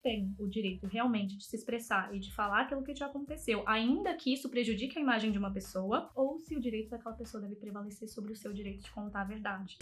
tem o direito realmente de se expressar e de falar aquilo que te aconteceu, ainda que isso prejudique a imagem de uma pessoa, ou se o direito daquela pessoa deve prevalecer sobre o seu direito de contar a verdade.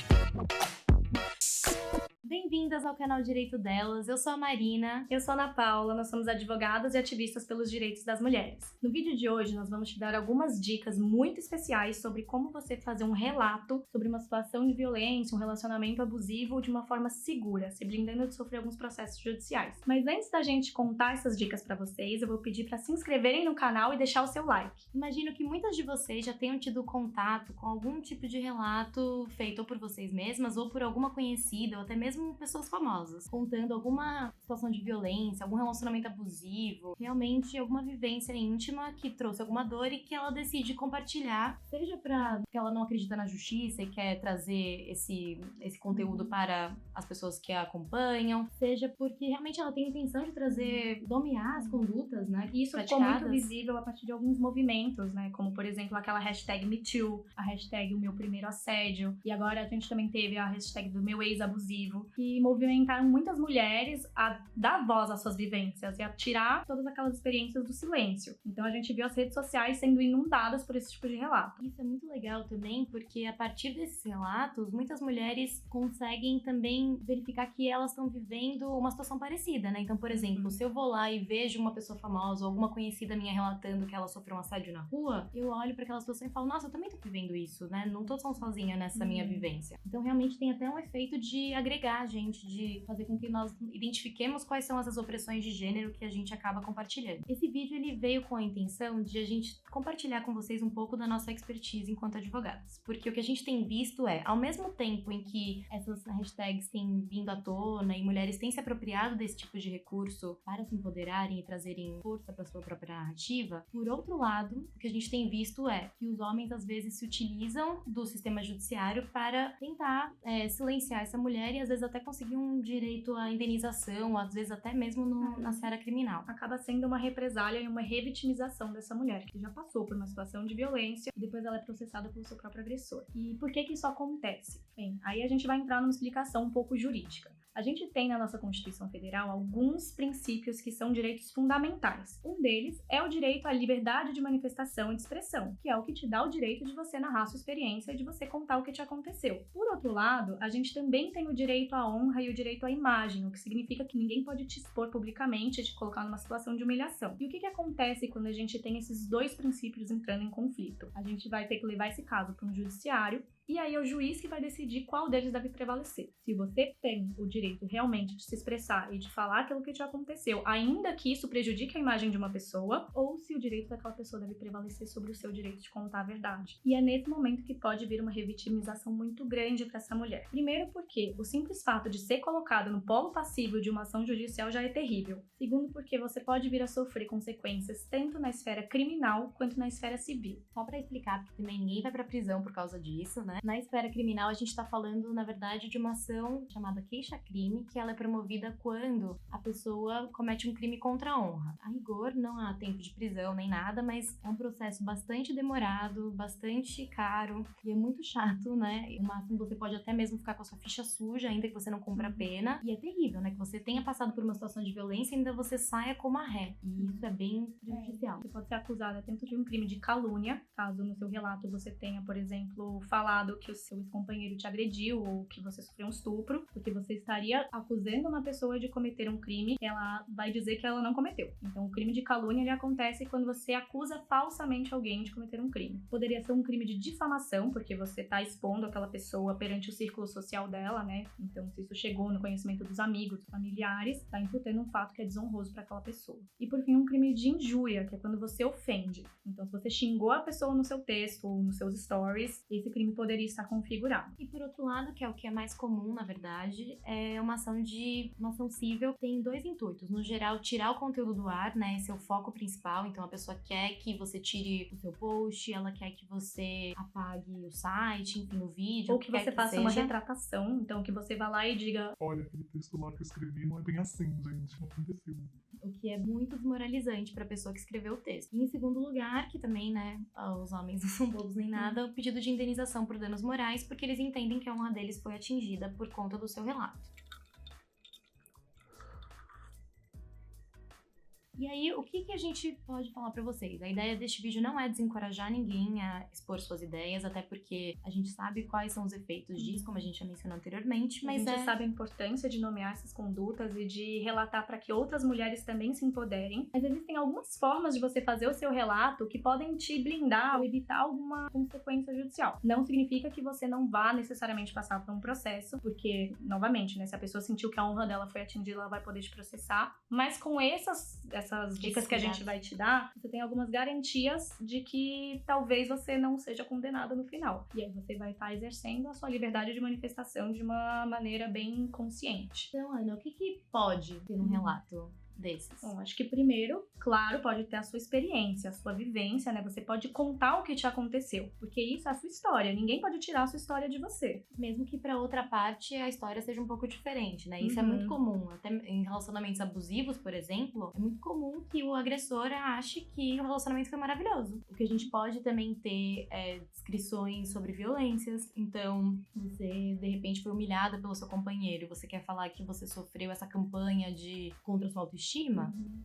Bem-vindas ao canal Direito Delas, eu sou a Marina. Eu sou a Ana Paula, nós somos advogadas e ativistas pelos direitos das mulheres. No vídeo de hoje, nós vamos te dar algumas dicas muito especiais sobre como você fazer um relato sobre uma situação de violência, um relacionamento abusivo de uma forma segura, se blindando de sofrer alguns processos judiciais. Mas antes da gente contar essas dicas pra vocês, eu vou pedir pra se inscreverem no canal e deixar o seu like. Imagino que muitas de vocês já tenham tido contato com algum tipo de relato feito ou por vocês mesmas ou por alguma conhecida ou até mesmo pessoas famosas, contando alguma situação de violência, algum relacionamento abusivo, realmente alguma vivência íntima que trouxe alguma dor e que ela decide compartilhar, seja porque ela não acredita na justiça e quer trazer esse conteúdo para as pessoas que a acompanham, seja porque realmente ela tem a intenção de trazer, nomear as condutas, né? E isso ficou muito visível a partir de alguns movimentos, né? Como, por exemplo, aquela hashtag MeToo, a hashtag o meu primeiro assédio, e agora a gente também teve a hashtag do meu ex-abusivo, que movimentaram muitas mulheres a dar voz às suas vivências e a tirar todas aquelas experiências do silêncio. Então a gente viu as redes sociais sendo inundadas por esse tipo de relato. Isso é muito legal também, porque a partir desses relatos, muitas mulheres conseguem também verificar que elas estão vivendo uma situação parecida, né? Então, por exemplo, se eu vou lá e vejo uma pessoa famosa ou alguma conhecida minha relatando que ela sofreu um assédio na rua, eu olho para aquela situação e falo, nossa, eu também tô vivendo isso, né? Não tô tão sozinha nessa minha vivência. Então, realmente tem até um efeito de agregar a gente, de fazer com que nós identifiquemos quais são essas opressões de gênero que a gente acaba compartilhando. Esse vídeo ele veio com a intenção de a gente compartilhar com vocês um pouco da nossa expertise enquanto advogadas, porque o que a gente tem visto é, ao mesmo tempo em que essas hashtags têm vindo à tona e mulheres têm se apropriado desse tipo de recurso para se empoderarem e trazerem força para sua própria narrativa, por outro lado, o que a gente tem visto é que os homens às vezes se utilizam do sistema judiciário para tentar silenciar essa mulher e às vezes até conseguir um direito à indenização, às vezes até mesmo na seara criminal. Acaba sendo uma represália e uma revitimização dessa mulher, que já passou por uma situação de violência e depois ela é processada pelo seu próprio agressor. E por que isso acontece? Bem, aí a gente vai entrar numa explicação um pouco jurídica. A gente tem na nossa Constituição Federal alguns princípios que são direitos fundamentais. Um deles é o direito à liberdade de manifestação e de expressão, que é o que te dá o direito de você narrar sua experiência e de você contar o que te aconteceu. Por outro lado, a gente também tem o direito à honra e o direito à imagem, o que significa que ninguém pode te expor publicamente e te colocar numa situação de humilhação. E o que acontece quando a gente tem esses dois princípios entrando em conflito? A gente vai ter que levar esse caso para um judiciário, e aí é o juiz que vai decidir qual deles deve prevalecer. Se você tem o direito realmente de se expressar e de falar aquilo que te aconteceu, ainda que isso prejudique a imagem de uma pessoa, ou se o direito daquela pessoa deve prevalecer sobre o seu direito de contar a verdade. E é nesse momento que pode vir uma revitimização muito grande para essa mulher. Primeiro porque o simples fato de ser colocado no polo passivo de uma ação judicial já é terrível. Segundo porque você pode vir a sofrer consequências tanto na esfera criminal quanto na esfera civil. Só para explicar, porque também ninguém vai pra prisão por causa disso, né? Na esfera criminal, a gente tá falando, na verdade, de uma ação chamada queixa-crime, que ela é promovida quando a pessoa comete um crime contra a honra. A rigor, não há tempo de prisão nem nada, mas é um processo bastante demorado, bastante caro e é muito chato, né? No máximo, você pode até mesmo ficar com a sua ficha suja, ainda que você não cumpra a pena. E é terrível, né? Que você tenha passado por uma situação de violência e ainda você saia como a ré. E isso é bem prejudicial. Você pode ser acusada tanto de um crime de calúnia, caso no seu relato você tenha, por exemplo, falado que o seu ex-companheiro te agrediu ou que você sofreu um estupro, porque você estaria acusando uma pessoa de cometer um crime que ela vai dizer que ela não cometeu. Então, o crime de calúnia ele acontece quando você acusa falsamente alguém de cometer um crime. Poderia ser um crime de difamação, porque você está expondo aquela pessoa perante o círculo social dela, né? Então, se isso chegou no conhecimento dos amigos, dos familiares, está imputando um fato que é desonroso para aquela pessoa. E, por fim, um crime de injúria, que é quando você ofende. Então, se você xingou a pessoa no seu texto ou nos seus stories, esse crime poderia estar configurado. E por outro lado, que é o que é mais comum, na verdade, é uma ação civil, tem dois intuitos. No geral, tirar o conteúdo do ar, né? Esse é o foco principal. Então a pessoa quer que você tire o seu post, ela quer que você apague o site, enfim, o vídeo. Ou que você faça uma retratação, então que você vá lá e diga: olha, aquele texto lá que eu escrevi não é bem assim, gente, não aconteceu. O que é muito desmoralizante para a pessoa que escreveu o texto. E em segundo lugar, que também, né, os homens não são bobos nem nada, o pedido de indenização por danos morais, porque eles entendem que a honra deles foi atingida por conta do seu relato. E aí, o que a gente pode falar pra vocês? A ideia deste vídeo não é desencorajar ninguém a expor suas ideias, até porque a gente sabe quais são os efeitos disso, como a gente já mencionou anteriormente, mas a gente sabe a importância de nomear essas condutas e de relatar para que outras mulheres também se empoderem. Mas existem algumas formas de você fazer o seu relato que podem te blindar ou evitar alguma consequência judicial. Não significa que você não vá necessariamente passar por um processo, porque, novamente, né, se a pessoa sentiu que a honra dela foi atingida, ela vai poder te processar. Mas com essas dicas que a gente vai te dar, você tem algumas garantias de que talvez você não seja condenada no final. E aí você vai estar exercendo a sua liberdade de manifestação de uma maneira bem consciente. Então, Ana, o que pode ter num relato desses? Bom, acho que primeiro, claro, pode ter a sua experiência, a sua vivência, né? Você pode contar o que te aconteceu, porque isso é a sua história. Ninguém pode tirar a sua história de você. Mesmo que pra outra parte a história seja um pouco diferente, né? Isso é muito comum. Até em relacionamentos abusivos, por exemplo, é muito comum que o agressor ache que o relacionamento foi maravilhoso. O que a gente pode também ter é descrições sobre violências. Então, você de repente foi humilhada pelo seu companheiro, você quer falar que você sofreu essa campanha contra a sua autoestima,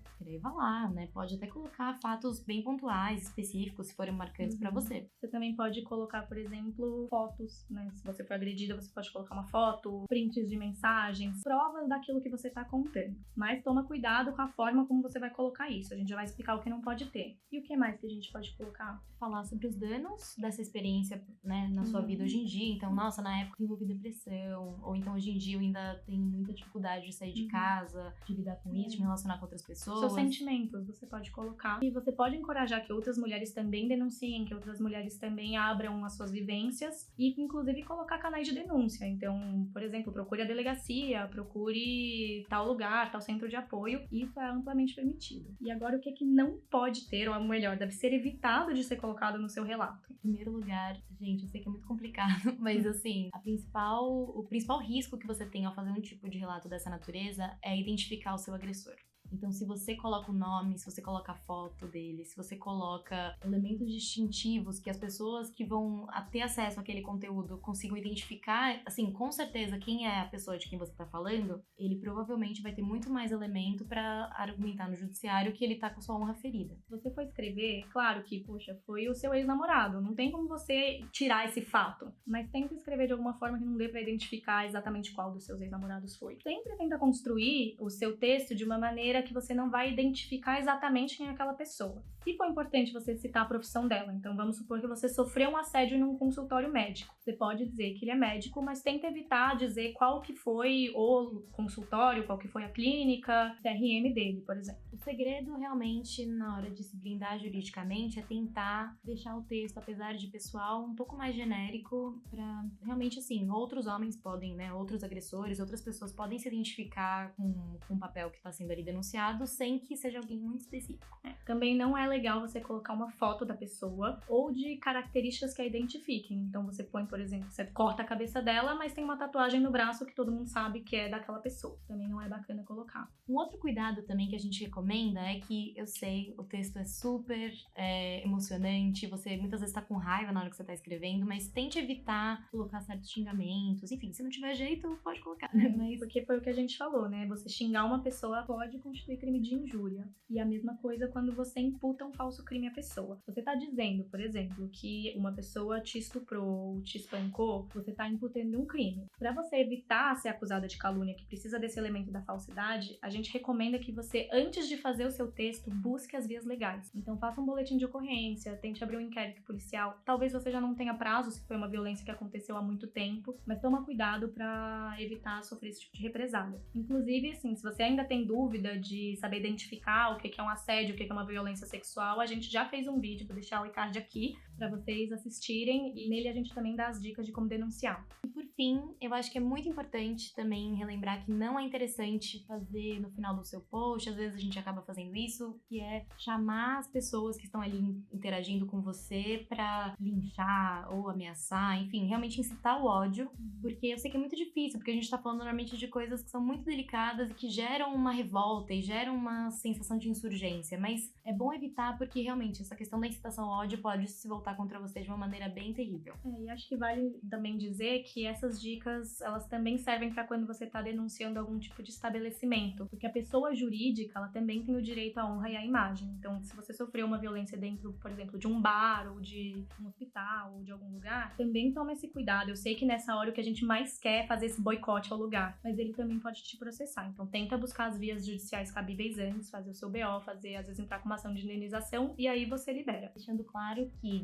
escreva lá, né? Pode até colocar fatos bem pontuais, específicos, se forem marcantes pra você. Você também pode colocar, por exemplo, fotos, né? Se você foi agredida, você pode colocar uma foto, prints de mensagens, provas daquilo que você tá contando. Mas toma cuidado com a forma como você vai colocar isso. A gente já vai explicar o que não pode ter. E o que mais que a gente pode colocar? Falar sobre os danos dessa experiência, né, na sua vida hoje em dia. Então, nossa, na época eu desenvolvi depressão, ou então hoje em dia eu ainda tenho muita dificuldade de sair de casa, de lidar com isso, de me relacionar com outras pessoas. Seus sentimentos você pode colocar. E você pode encorajar que outras mulheres também denunciem, que outras mulheres também abram as suas vivências e, inclusive, colocar canais de denúncia. Então, por exemplo, procure a delegacia, procure tal lugar, tal centro de apoio. Isso é amplamente permitido. E agora, o que não pode ter, ou melhor, deve ser evitado de ser colocado no seu relato? Em primeiro lugar, gente, eu sei que é muito complicado, mas assim, o principal risco que você tem ao fazer um tipo de relato dessa natureza é identificar o seu agressor. Então, se você coloca o nome, se você coloca a foto dele, se você coloca elementos distintivos que as pessoas que vão ter acesso àquele conteúdo consigam identificar, assim, com certeza quem é a pessoa de quem você tá falando, ele provavelmente vai ter muito mais elemento pra argumentar no judiciário que ele tá com sua honra ferida. Se você for escrever, claro que, poxa, foi o seu ex-namorado, não tem como você tirar esse fato, mas tenta escrever de alguma forma que não dê pra identificar exatamente qual dos seus ex-namorados foi. Sempre tenta construir o seu texto de uma maneira que você não vai identificar exatamente quem é aquela pessoa. Se for importante você citar a profissão dela, então vamos supor que você sofreu um assédio num consultório médico. Você pode dizer que ele é médico, mas tenta evitar dizer qual que foi o consultório, qual que foi a clínica, CRM dele, por exemplo. O segredo realmente, na hora de se blindar juridicamente, é tentar deixar o texto, apesar de pessoal, um pouco mais genérico pra realmente, assim, outros homens podem, né, outros agressores, outras pessoas podem se identificar com o papel que tá sendo ali denunciado sem que seja alguém muito específico. Também não é legal você colocar uma foto da pessoa ou de características que a identifiquem. Então você põe, por exemplo, você corta a cabeça dela, mas tem uma tatuagem no braço que todo mundo sabe que é daquela pessoa. Também não é bacana colocar. Um outro cuidado também que a gente recomenda é que, eu sei, o texto é super emocionante, você muitas vezes tá com raiva na hora que você tá escrevendo, mas tente evitar colocar certos xingamentos. Enfim, se não tiver jeito, pode colocar. Mas... Porque foi o que a gente falou, né? Você xingar uma pessoa pode constituir crime de injúria. E a mesma coisa quando você imputa um falso crime à pessoa. Você tá dizendo, por exemplo, que uma pessoa te estuprou, te espancou, você tá imputando um crime. Pra você evitar ser acusada de calúnia, que precisa desse elemento da falsidade, a gente recomenda que você, antes de fazer o seu texto, busque as vias legais. Então faça um boletim de ocorrência, tente abrir um inquérito policial. Talvez você já não tenha prazo, se foi uma violência que aconteceu há muito tempo, mas toma cuidado pra evitar sofrer esse tipo de represália. Inclusive, assim, se você ainda tem dúvida de saber identificar o que é um assédio, o que é uma violência sexual, a gente já fez um vídeo, vou deixar o card aqui pra vocês assistirem, e nele a gente também dá as dicas de como denunciar. E por fim, eu acho que é muito importante também relembrar que não é interessante fazer no final do seu post, às vezes a gente acaba fazendo isso, que é chamar as pessoas que estão ali interagindo com você pra linchar ou ameaçar, enfim, realmente incitar o ódio, porque eu sei que é muito difícil, porque a gente tá falando normalmente de coisas que são muito delicadas e que geram uma revolta e geram uma sensação de insurgência, mas é bom evitar porque realmente essa questão da incitação ao ódio pode se voltar voltar contra você de uma maneira bem terrível. E acho que vale também dizer que essas dicas, elas também servem para quando você está denunciando algum tipo de estabelecimento, porque a pessoa jurídica, ela também tem o direito à honra e à imagem. Então, se você sofreu uma violência dentro, por exemplo, de um bar ou de um hospital ou de algum lugar, também toma esse cuidado. Eu sei que nessa hora o que a gente mais quer é fazer esse boicote ao lugar, mas ele também pode te processar. Então, tenta buscar as vias judiciais cabíveis antes, fazer o seu BO, fazer, às vezes, entrar com uma ação de indenização e aí você libera. Deixando claro que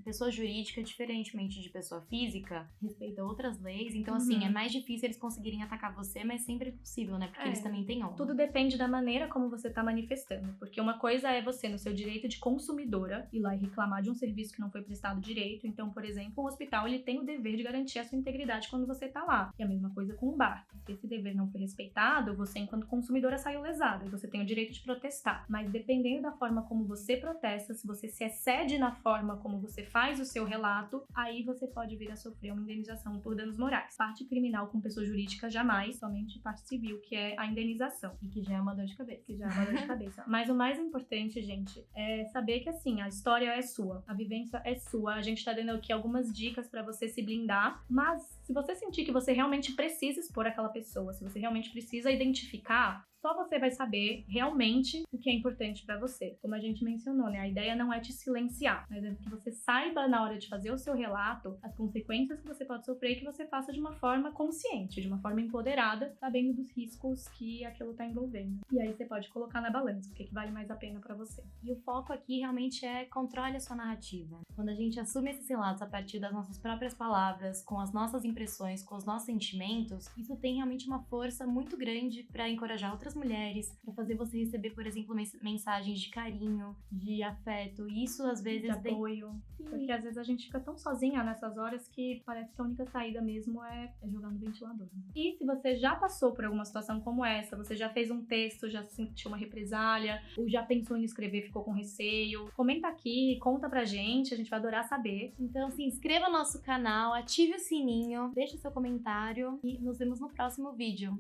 pessoa jurídica, diferentemente de pessoa física, respeita outras leis. Então, assim, é mais difícil eles conseguirem atacar você, mas sempre é possível, né? Porque eles também têm honra. Tudo depende da maneira como você tá manifestando. Porque uma coisa é você, no seu direito de consumidora, ir lá e reclamar de um serviço que não foi prestado direito. Então, por exemplo, um hospital, ele tem o dever de garantir a sua integridade quando você tá lá. E a mesma coisa com o bar. Se esse dever não foi respeitado, você, enquanto consumidora, saiu lesada. E você tem o direito de protestar. Mas dependendo da forma como você protesta, se você se excede na forma como você faz o seu relato, aí você pode vir a sofrer uma indenização por danos morais. Parte criminal com pessoa jurídica, jamais. Somente parte civil, que é a indenização. E que já é uma dor de cabeça. Mas o mais importante, gente, é saber que, assim, a história é sua. A vivência é sua. A gente tá dando aqui algumas dicas pra você se blindar. Mas se você sentir que você realmente precisa expor aquela pessoa, se você realmente precisa identificar, só você vai saber realmente o que é importante pra você. Como a gente mencionou, né? A ideia não é te silenciar, mas é que você saiba na hora de fazer o seu relato as consequências que você pode sofrer e que você faça de uma forma consciente, de uma forma empoderada, sabendo dos riscos que aquilo tá envolvendo. E aí você pode colocar na balança o que vale mais a pena pra você. E o foco aqui realmente é controle a sua narrativa. Quando a gente assume esses relatos a partir das nossas próprias palavras, com as nossas impressões, com os nossos sentimentos, isso tem realmente uma força muito grande pra encorajar outras mulheres, pra fazer você receber, por exemplo, mensagens de carinho, de afeto, e isso às vezes de apoio. Porque às vezes a gente fica tão sozinha nessas horas que parece que a única saída mesmo é jogar no ventilador. E se você já passou por alguma situação como essa, você já fez um texto, já sentiu uma represália, ou já pensou em escrever, ficou com receio, comenta aqui, conta pra gente, a gente vai adorar saber. Então se inscreva no nosso canal, ative o sininho, deixe seu comentário e nos vemos no próximo vídeo.